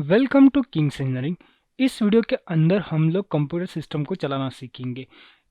Welcome to Kings Engineering. इस video के अंदर हम लोग कंप्यूटर सिस्टम को चलाना सीखेंगे।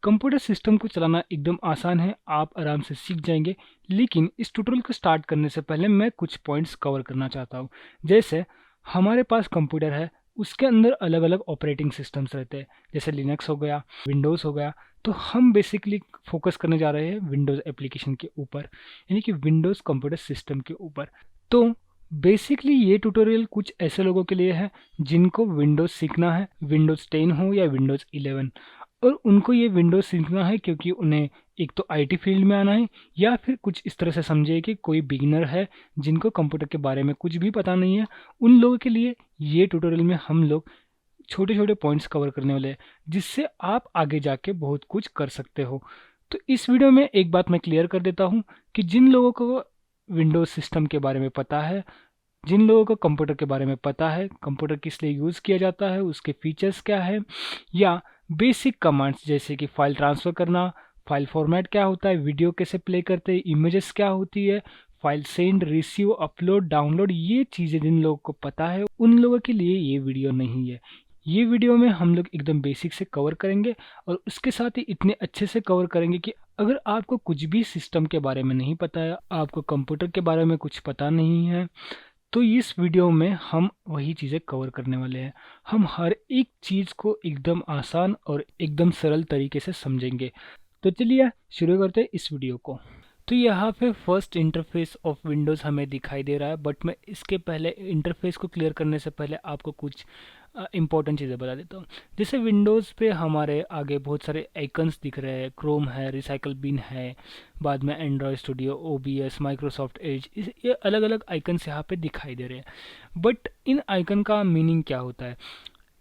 कंप्यूटर सिस्टम को चलाना एकदम आसान है, आप आराम से सीख जाएंगे। लेकिन इस ट्यूटोरियल को स्टार्ट करने से पहले मैं कुछ पॉइंट्स कवर करना चाहता हूँ। जैसे हमारे पास कंप्यूटर है, उसके अंदर अलग अलग ऑपरेटिंग सिस्टम्स रहते हैं, जैसे लिनक्स हो गया, विंडोज़ हो गया। तो हम बेसिकली फोकस करने जा रहे हैं विंडोज़ एप्लीकेशन के ऊपर, यानी कि विंडोज़ कंप्यूटर सिस्टम के ऊपर। तो बेसिकली ये ट्यूटोरियल कुछ ऐसे लोगों के लिए है जिनको विंडोज़ सीखना है, विंडोज़ 10 हो या विंडोज़ 11। और उनको ये विंडोज़ सीखना है क्योंकि उन्हें एक तो आईटी फील्ड में आना है, या फिर कुछ इस तरह से समझिए कि कोई बिगिनर है जिनको कंप्यूटर के बारे में कुछ भी पता नहीं है। उन लोगों के लिए ये ट्यूटोरियल में हम लोग छोटे छोटे पॉइंट्स कवर करने वाले हैं, जिससे आप आगे जाके बहुत कुछ कर सकते हो। तो इस वीडियो में एक बात मैं क्लियर कर देता हूँ कि जिन लोगों को विंडोज़ सिस्टम के बारे में पता है, जिन लोगों को कंप्यूटर के बारे में पता है, कंप्यूटर किस लिए यूज़ किया जाता है, उसके फीचर्स क्या है, या बेसिक कमांड्स जैसे कि फाइल ट्रांसफ़र करना, फाइल फॉर्मेट क्या होता है, वीडियो कैसे प्ले करते हैं, इमेजेस क्या होती है, file send, receive, upload, download, ये चीज़ें जिन लोगों को पता है उन लोगों के लिए ये वीडियो नहीं है। ये वीडियो में हम लोग एकदम बेसिक से कवर करेंगे, और उसके साथ ही इतने अच्छे से कवर करेंगे कि अगर आपको कुछ भी सिस्टम के बारे में नहीं पता है, आपको कंप्यूटर के बारे में कुछ पता नहीं है, तो इस वीडियो में हम वही चीज़ें कवर करने वाले हैं। हम हर एक चीज़ को एकदम आसान और एकदम सरल तरीके से समझेंगे। तो चलिए शुरू करते हैं इस वीडियो को। तो यहाँ पे फर्स्ट इंटरफेस ऑफ विंडोज़ हमें दिखाई दे रहा है, बट मैं इसके पहले इंटरफेस को क्लियर करने से पहले आपको कुछ इंपॉर्टेंट चीज़ें बता देता हूँ। जैसे विंडोज़ पे हमारे आगे बहुत सारे आइकन्स दिख रहे हैं, क्रोम है, रिसाइकल बिन है, बाद में Android studio, OBS, Microsoft Edge, ये अलग अलग आइकन्स यहाँ पे दिखाई दे रहे हैं। बट इन आइकन का मीनिंग क्या होता है?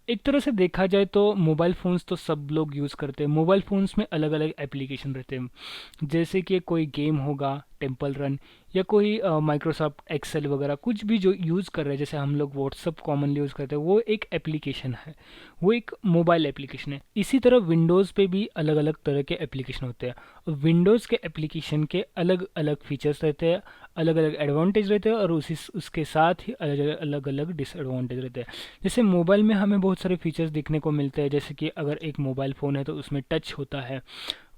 एक तरह से देखा जाए तो मोबाइल फ़ोन्स तो सब लोग यूज़ करते हैं। मोबाइल फ़ोन्स में अलग अलग एप्लीकेशन रहते हैं, जैसे कि कोई गेम होगा, टेम्पल रन, या कोई माइक्रोसॉफ्ट एक्सेल वगैरह कुछ भी जो यूज़ कर रहे हैं। जैसे हम लोग व्हाट्सअप कॉमनली यूज़ करते हैं, वो एक एप्लीकेशन है, वो एक मोबाइल एप्लीकेशन है। इसी तरह विंडोज़ पे भी अलग अलग तरह के एप्लीकेशन होते हैं, और विंडोज़ के एप्लीकेशन के अलग अलग फीचर्स रहते हैं, अलग अलग एडवांटेज रहते हैं, और उसके साथ ही अलग अलग डिसएडवांटेज रहते हैं। जैसे मोबाइल में हमें बहुत सारे फीचर्स देखने को मिलते हैं, जैसे कि अगर एक मोबाइल फ़ोन है तो उसमें टच होता है,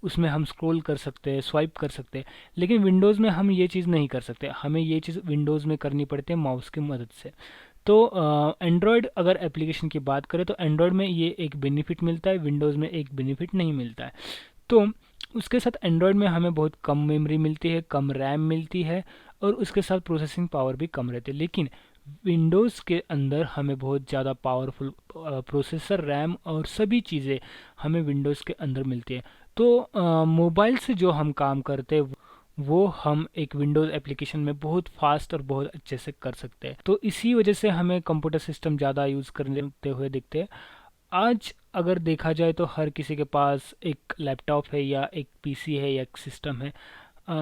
उसमें हम स्क्रॉल कर सकते हैं, स्वाइप कर सकते हैं। लेकिन विंडोज़ में हम ये चीज़ नहीं कर सकते, हमें ये चीज़ विंडोज़ में करनी पड़ती है माउस की मदद से। तो एंड्रॉयड अगर एप्लीकेशन की बात करें तो एंड्रॉयड में ये एक बेनिफिट मिलता है, विंडोज़ में एक बेनिफिट नहीं मिलता है। तो उसके साथ एंड्रॉयड में हमें बहुत कम मेमोरी मिलती है, कम रैम मिलती है, और उसके साथ प्रोसेसिंग पावर भी कम रहती है। लेकिन विंडोज़ के अंदर हमें बहुत ज़्यादा पावरफुल प्रोसेसर, रैम और सभी चीज़ें हमें विंडोज़ के अंदर मिलती है। तो मोबाइल से जो हम काम करते हैं वो हम एक विंडोज़ एप्लीकेशन में बहुत फास्ट और बहुत अच्छे से कर सकते हैं। तो इसी वजह से हमें कंप्यूटर सिस्टम ज़्यादा यूज़ करते हुए दिखते हैं। आज अगर देखा जाए तो हर किसी के पास एक लैपटॉप है, या एक पीसी है, या एक सिस्टम है।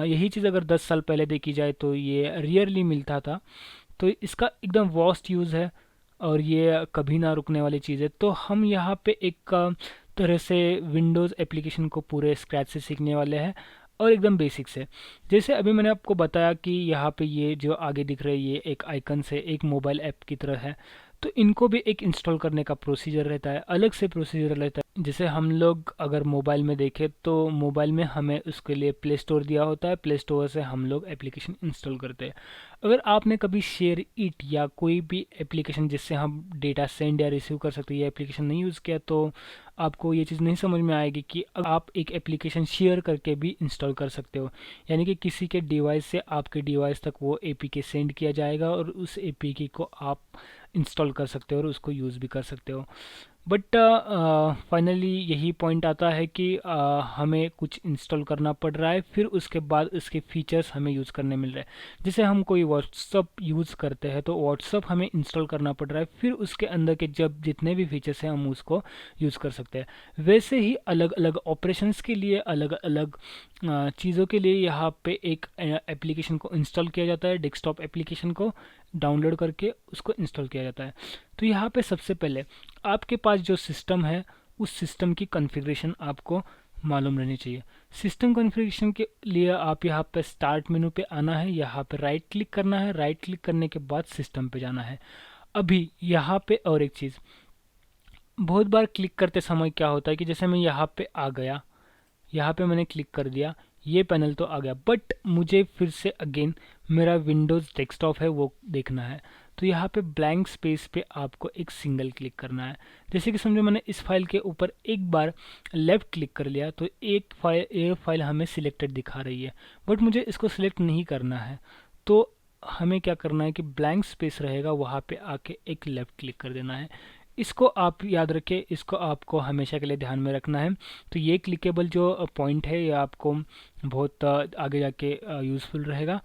यही चीज़ अगर 10 साल पहले देखी जाए तो ये रियरली मिलता था। तो इसका एकदम वास्ट यूज़ है, और ये कभी ना रुकने वाली चीज़ है। तो हम यहाँ पे एक तरह से विंडोज़ एप्लीकेशन को पूरे स्क्रैच से सीखने वाले हैं, और एकदम बेसिक से। जैसे अभी मैंने आपको बताया कि यहाँ पे ये जो आगे दिख रहे हैं ये एक आइकन से एक मोबाइल ऐप की तरह है। तो इनको भी एक इंस्टॉल करने का प्रोसीजर रहता है, अलग से प्रोसीजर रहता है। जैसे हम लोग अगर मोबाइल में देखें तो मोबाइल में हमें उसके लिए प्ले स्टोर दिया होता है, प्ले स्टोर से हम लोग एप्लीकेशन इंस्टॉल करते हैं। अगर आपने कभी शेयर इट या कोई भी एप्लीकेशन जिससे हम डेटा सेंड या रिसीव कर सकते हैं ये एप्लीकेशन नहीं यूज़ किया, तो आपको ये चीज़ नहीं समझ में आएगी कि आप एक एप्लीकेशन शेयर करके भी इंस्टॉल कर सकते हो। यानी कि किसी के डिवाइस से आपके डिवाइस तक वो एपीके सेंड किया जाएगा, और उस एपीके को आप इंस्टॉल कर सकते हो और उसको यूज़ भी कर सकते हो। बट फाइनली यही पॉइंट आता है कि हमें कुछ इंस्टॉल करना पड़ रहा है, फिर उसके बाद उसके फीचर्स हमें यूज़ करने मिल रहे हैं। जैसे हम कोई व्हाट्सअप यूज़ करते हैं तो व्हाट्सअप हमें इंस्टॉल करना पड़ रहा है, फिर उसके अंदर के जब जितने भी फीचर्स हैं हम उसको यूज़ कर सकते हैं। वैसे ही अलग अलग ऑपरेशंस के लिए, अलग अलग चीज़ों के लिए यहाँ पे एक एप्लीकेशन को इंस्टॉल किया जाता है, डेस्कटॉप एप्लीकेशन को डाउनलोड करके उसको इंस्टॉल किया जाता है। तो यहाँ पे सबसे पहले आपके पास जो सिस्टम है उस सिस्टम की कॉन्फ़िगरेशन आपको मालूम रहनी चाहिए। सिस्टम कॉन्फ़िगरेशन के लिए आप यहाँ पे स्टार्ट मेनू पे आना है, यहाँ पे राइट क्लिक करना है, राइट क्लिक करने के बाद सिस्टम पे जाना है। अभी यहाँ पे और एक चीज़, बहुत बार क्लिक करते समय क्या होता है कि जैसे मैं यहाँ पे आ गया, यहाँ पे मैंने क्लिक कर दिया, ये पैनल तो आ गया, बट मुझे फिर से अगेन मेरा विंडोज़ डेस्कटॉप है वो देखना है। तो यहाँ पे ब्लैंक स्पेस पे आपको एक सिंगल क्लिक करना है। जैसे कि समझो मैंने इस फाइल के ऊपर एक बार लेफ़्ट क्लिक कर लिया तो एक फाइल हमें सिलेक्टेड दिखा रही है, बट मुझे इसको सिलेक्ट नहीं करना है। तो हमें क्या करना है कि ब्लैंक स्पेस रहेगा वहाँ पे आके एक लेफ़्ट क्लिक कर देना है। इसको आप याद रखें, इसको आपको हमेशा के लिए ध्यान में रखना है। तो ये क्लिकेबल जो पॉइंट है ये आपको बहुत आगे जाके यूज़फुल रहेगा।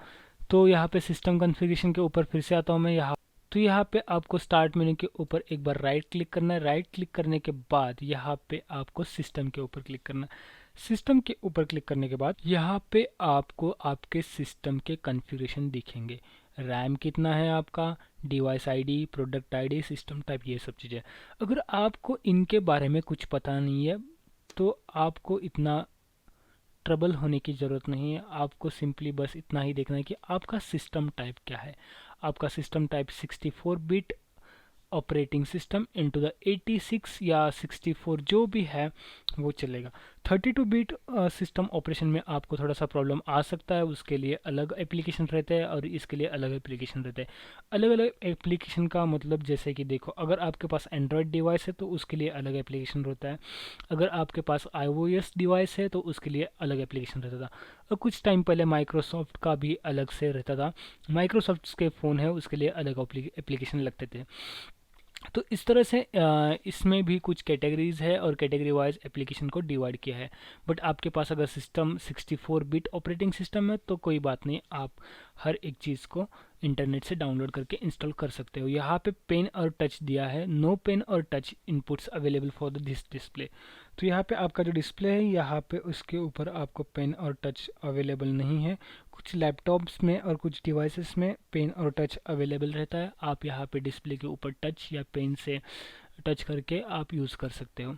तो यहाँ पे सिस्टम कॉन्फ़िगरेशन के ऊपर फिर से आता हूँ मैं यहाँ। तो यहाँ पे आपको स्टार्ट मेन्यू के ऊपर एक बार राइट क्लिक करना है। राइट क्लिक करने के बाद यहाँ पे आपको सिस्टम के ऊपर क्लिक करना है। सिस्टम के ऊपर क्लिक करने के बाद यहाँ पे आपको आपके सिस्टम के कॉन्फ़िगरेशन दिखेंगे। रैम कितना है आपका, device ID, product ID, system type, ये सब चीज़ें। अगर आपको इनके बारे में कुछ पता नहीं है तो आपको इतना ट्रबल होने की ज़रूरत नहीं है। आपको सिंपली बस इतना ही देखना है कि आपका सिस्टम टाइप क्या है। आपका system type 64 bit operating system into the 86 या 64 जो भी है वो चलेगा। 32 बिट सिस्टम ऑपरेशन में आपको थोड़ा सा प्रॉब्लम आ सकता है, उसके लिए अलग एप्लीकेशन रहते हैं और इसके लिए अलग एप्लीकेशन रहते हैं। अलग अलग एप्लीकेशन का मतलब जैसे कि देखो, अगर आपके पास एंड्रॉयड डिवाइस है तो उसके लिए अलग एप्लीकेशन रहता है। अगर आपके पास iOS डिवाइस है तो उसके लिए अलग एप्लीकेशन रहता था। और कुछ टाइम पहले माइक्रोसॉफ्ट का भी अलग से रहता था। माइक्रोसॉफ्ट के फ़ोन है उसके लिए अलग एप्लीकेशन लगते थे। तो इस तरह से इसमें भी कुछ कैटेगरीज है और कैटेगरी वाइज एप्लीकेशन को डिवाइड किया है। बट आपके पास अगर सिस्टम 64 बिट ऑपरेटिंग सिस्टम है तो कोई बात नहीं, आप हर एक चीज़ को इंटरनेट से डाउनलोड करके इंस्टॉल कर सकते हो। यहाँ पे पेन और टच दिया है, नो पेन और touch inputs available for this display. तो यहाँ पे आपका जो डिस्प्ले है यहाँ पे उसके ऊपर आपको पेन और टच अवेलेबल नहीं है। कुछ लैपटॉप्स में और कुछ डिवाइसेस में पेन और टच अवेलेबल रहता है। आप यहाँ पे डिस्प्ले के ऊपर टच या पेन से टच करके आप यूज़ कर सकते हो।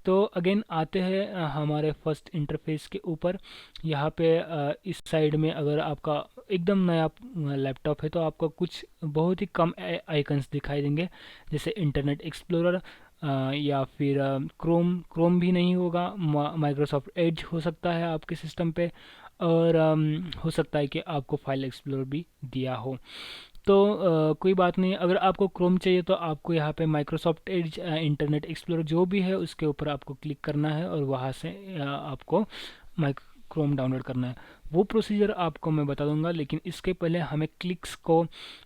तो अगेन आते हैं हमारे फर्स्ट इंटरफेस के ऊपर। यहाँ पे इस साइड में अगर आपका एकदम नया लैपटॉप है तो आपको कुछ बहुत ही कम आइकन्स दिखाई देंगे, जैसे इंटरनेट एक्सप्लोरर या फिर क्रोम भी नहीं होगा। माइक्रोसॉफ्ट एज हो सकता है आपके सिस्टम पे, और हो सकता है कि आपको फाइल एक्सप्लोरर भी दिया हो। तो कोई बात नहीं, अगर आपको क्रोम चाहिए तो आपको यहाँ पे माइक्रोसॉफ्ट एज इंटरनेट एक्सप्लोरर जो भी है उसके ऊपर आपको क्लिक करना है और वहाँ से आपको क्रोम डाउनलोड करना है। वो प्रोसीजर आपको मैं बता दूंगा, लेकिन इसके पहले हमें क्लिक्स को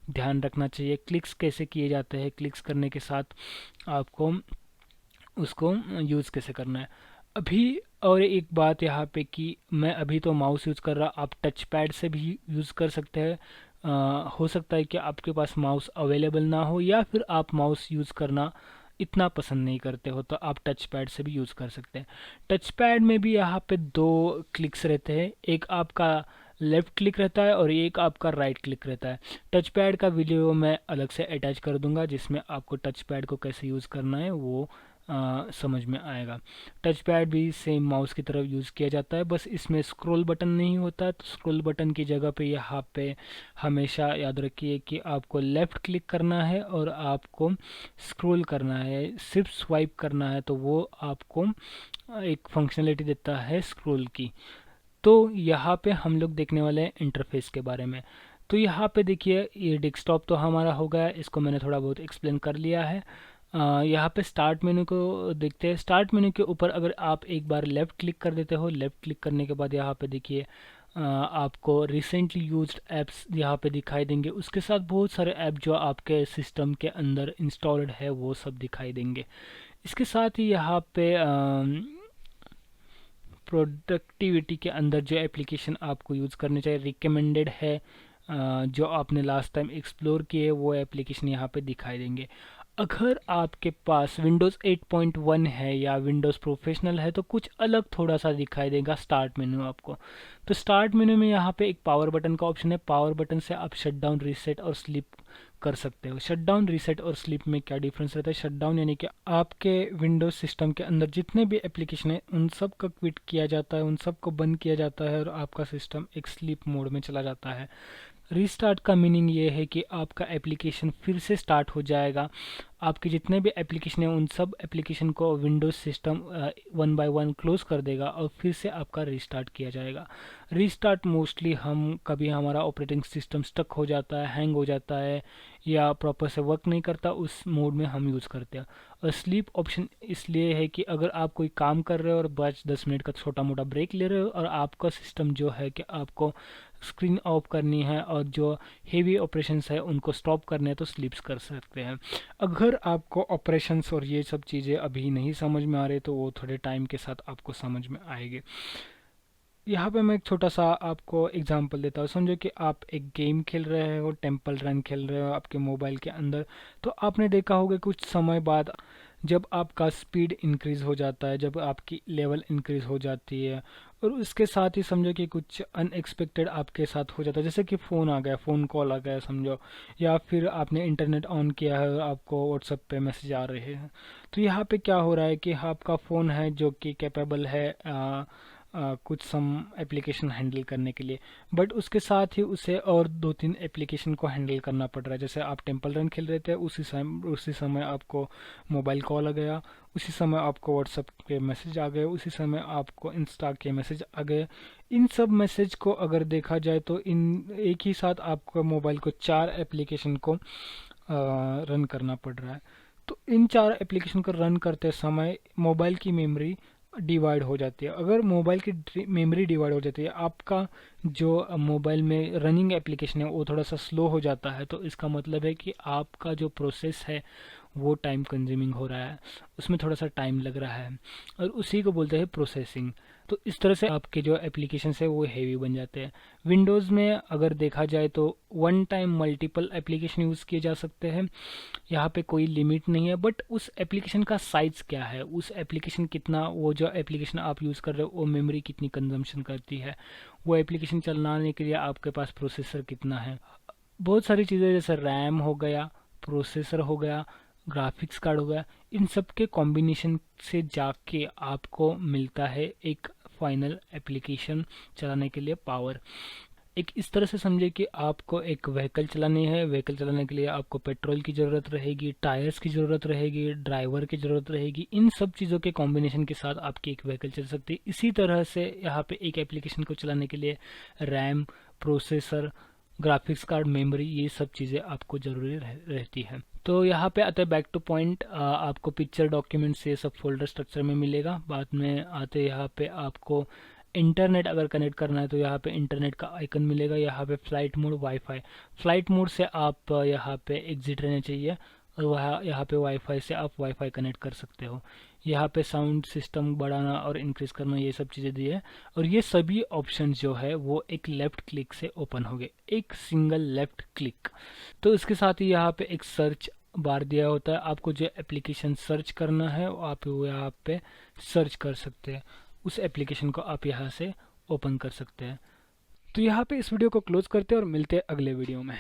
ध्यान रखना चाहिए। क्लिक्स कैसे किए जाते हैं, क्लिक्स करने के साथ आपको उसको यूज़ कैसे करना है। अभी और एक बात यहाँ पे कि मैं अभी तो माउस यूज़ कर रहा, आप टच पैड से भी यूज़ कर सकते हैं। हो सकता है कि आपके पास माउस अवेलेबल ना हो या फिर आप माउस यूज़ करना इतना पसंद नहीं करते हो तो आप टच पैड से भी यूज़ कर सकते हैं। टच पैड में भी यहाँ पे दो क्लिक्स रहते हैं, एक आपका लेफ़्ट क्लिक रहता है और एक आपका राइट क्लिक रहता है। टच पैड का वीडियो मैं अलग से अटैच कर दूंगा जिसमें आपको टच पैड को कैसे यूज़ करना है वो समझ में आएगा। टच पैड भी सेम माउस की तरह यूज़ किया जाता है, बस इसमें स्क्रॉल बटन नहीं होता। तो स्क्रॉल बटन की जगह पे यहाँ पे हमेशा याद रखिए कि आपको लेफ़्ट क्लिक करना है और आपको स्क्रॉल करना है, सिर्फ स्वाइप करना है, तो वो आपको एक फंक्शनलिटी देता है स्क्रॉल की। तो यहाँ पे हम लोग देखने वाले हैं इंटरफेस के बारे में। तो यहाँ पे देखिए ये डेस्कटॉप तो हमारा हो गया, इसको मैंने थोड़ा बहुत एक्सप्लेन कर लिया है। यहाँ पे स्टार्ट मेनू को देखते हैं। स्टार्ट मेनू के ऊपर अगर आप एक बार लेफ़्ट क्लिक कर देते हो, लेफ़्ट क्लिक करने के बाद यहाँ पे देखिए आपको रिसेंटली यूज्ड ऐप्स यहाँ पे दिखाई देंगे। उसके साथ बहुत सारे ऐप जो आपके सिस्टम के अंदर इंस्टॉल्ड है वो सब दिखाई देंगे। इसके साथ ही यहाँ पे प्रोडक्टिविटी के अंदर जो एप्लीकेशन आपको यूज़ करने चाहिए रिकमेंडेड है, जो आपने लास्ट टाइम एक्सप्लोर किए वो एप्लीकेशन यहाँ पे दिखाई देंगे। अगर आपके पास विंडोज़ 8.1 है या विंडोज़ प्रोफेशनल है तो कुछ अलग थोड़ा सा दिखाई देगा स्टार्ट मेन्यू आपको। तो स्टार्ट मेन्यू में यहाँ पे एक पावर बटन का ऑप्शन है। पावर बटन से आप शट डाउन, रीसेट और स्लीप कर सकते हो। शट डाउन, रीसेट और स्लीप में क्या डिफरेंस रहता है? शट डाउन यानी कि आपके विंडोज़ सिस्टम के अंदर जितने भी एप्लीकेशन है उन सब का क्विट किया जाता है, उन सब को बंद किया जाता है और आपका सिस्टम एक स्लीप मोड में चला जाता है। रीस्टार्ट का मीनिंग ये है कि आपका एप्लीकेशन फिर से स्टार्ट हो जाएगा। आपके जितने भी एप्लीकेशन हैं उन सब एप्लीकेशन को Windows system one by one close कर देगा और फिर से आपका रीस्टार्ट किया जाएगा। रीस्टार्ट मोस्टली हम कभी हमारा ऑपरेटिंग सिस्टम स्टक हो जाता है, हैंग हो जाता है या प्रॉपर से वर्क नहीं करता, उस मोड में हम यूज़ करते हैं। और स्लीप ऑप्शन इसलिए है कि अगर आप कोई काम कर रहे हो और 5-10 मिनट का छोटा मोटा ब्रेक ले रहे हो और आपका सिस्टम जो है कि आपको स्क्रीन ऑफ करनी है और जो हेवी ऑपरेशंस है उनको स्टॉप करने हैं तो स्लीप्स कर सकते हैं। अगर आपको ऑपरेशंस और ये सब चीज़ें अभी नहीं समझ में आ रही तो वो थोड़े टाइम के साथ आपको समझ में आएंगे। यहाँ पे मैं एक छोटा सा आपको एग्जांपल देता हूँ। समझो कि आप एक गेम खेल रहे हो, टेंपल रन खेल रहे हो आपके मोबाइल के अंदर। तो आपने देखा होगा कुछ समय बाद जब आपका स्पीड इंक्रीज़ हो जाता है, जब आपकी लेवल इंक्रीज़ हो जाती है और उसके साथ ही समझो कि कुछ अनएक्सपेक्टेड आपके साथ हो जाता है, जैसे कि फ़ोन आ गया, फ़ोन कॉल आ गया समझो, या फिर आपने इंटरनेट ऑन किया है, आपको व्हाट्सएप पे मैसेज आ रहे हैं। तो यहाँ पे क्या हो रहा है कि आपका फ़ोन है जो कि कैपेबल है कुछ सम एप्लीकेशन हैंडल करने के लिए, बट उसके साथ ही उसे और 2-3 एप्लीकेशन को हैंडल करना पड़ रहा है। जैसे आप टेंपल रन खेल रहे थे, उसी समय आपको मोबाइल कॉल आ गया, उसी समय आपको व्हाट्सएप के मैसेज आ गए, उसी समय आपको इंस्टा के मैसेज आ गए। इन सब मैसेज को अगर देखा जाए तो इन एक ही साथ आपको मोबाइल को 4 एप्लीकेशन को रन करना पड़ रहा है। तो इन 4 एप्लीकेशन को रन करते समय मोबाइल की मेमोरी डिवाइड हो जाती है। अगर मोबाइल की मेमोरी डिवाइड हो जाती है, आपका जो मोबाइल में रनिंग एप्लीकेशन है वो थोड़ा सा स्लो हो जाता है, तो इसका मतलब है कि आपका जो प्रोसेस है वो टाइम कंज्यूमिंग हो रहा है, उसमें थोड़ा सा टाइम लग रहा है और उसी को बोलते हैं प्रोसेसिंग। तो इस तरह से आपके जो एप्लीकेशन है वो हेवी बन जाते हैं। विंडोज़ में अगर देखा जाए तो one time multiple application use किए जा सकते हैं, यहाँ पे कोई लिमिट नहीं है। बट उस एप्लीकेशन का साइज़ क्या है, उस एप्लीकेशन कितना, वो जो एप्लीकेशन आप यूज़ कर रहे हो वो मेमोरी कितनी कंजम्पशन करती है, वो एप्लीकेशन चलाने के लिए आपके पास प्रोसेसर कितना है, बहुत सारी चीज़ें जैसे रैम हो गया, प्रोसेसर हो गया, ग्राफिक्स कार्ड हो गया, इन सब के कॉम्बिनेशन से जाके आपको मिलता है एक फाइनल एप्लीकेशन चलाने के लिए पावर। एक इस तरह से समझे कि आपको एक व्हीकल चलानी है, व्हीकल चलाने के लिए आपको पेट्रोल की ज़रूरत रहेगी, टायर्स की ज़रूरत रहेगी, ड्राइवर की ज़रूरत रहेगी। इन सब चीज़ों के कॉम्बिनेशन के साथ आपकी एक व्हीकल चल सकती है। इसी तरह से यहाँ पे एक एप्लीकेशन को चलाने के लिए RAM, processor, graphics card, memory, ये सब चीज़ें आपको ज़रूरी रहती है। तो यहाँ पे आते बैक टू पॉइंट, आपको पिक्चर, डॉक्यूमेंट्स ये सब फोल्डर स्ट्रक्चर में मिलेगा। बाद में आते यहाँ पे आपको इंटरनेट अगर कनेक्ट करना है तो यहाँ पे इंटरनेट का आइकन मिलेगा। यहाँ पे flight mode, wifi, flight mode से आप यहाँ पे एग्जिट रहना चाहिए और वहाँ यहाँ पे वाईफाई से आप वाईफाई कनेक्ट कर सकते हो। यहाँ पे साउंड सिस्टम बढ़ाना और इंक्रीज़ करना, ये सब चीज़ें दी है। और ये सभी ऑप्शन जो है वो एक लेफ़्ट क्लिक से ओपन हो गए, एक सिंगल लेफ़्ट क्लिक। तो इसके साथ ही यहाँ पे एक सर्च बार दिया होता है, आपको जो एप्लीकेशन सर्च करना है आप वो यहाँ पे सर्च कर सकते हैं, उस एप्लीकेशन को आप यहाँ से ओपन कर सकते हैं। तो यहाँ पे इस वीडियो को क्लोज करते हैं और मिलते हैं अगले वीडियो में।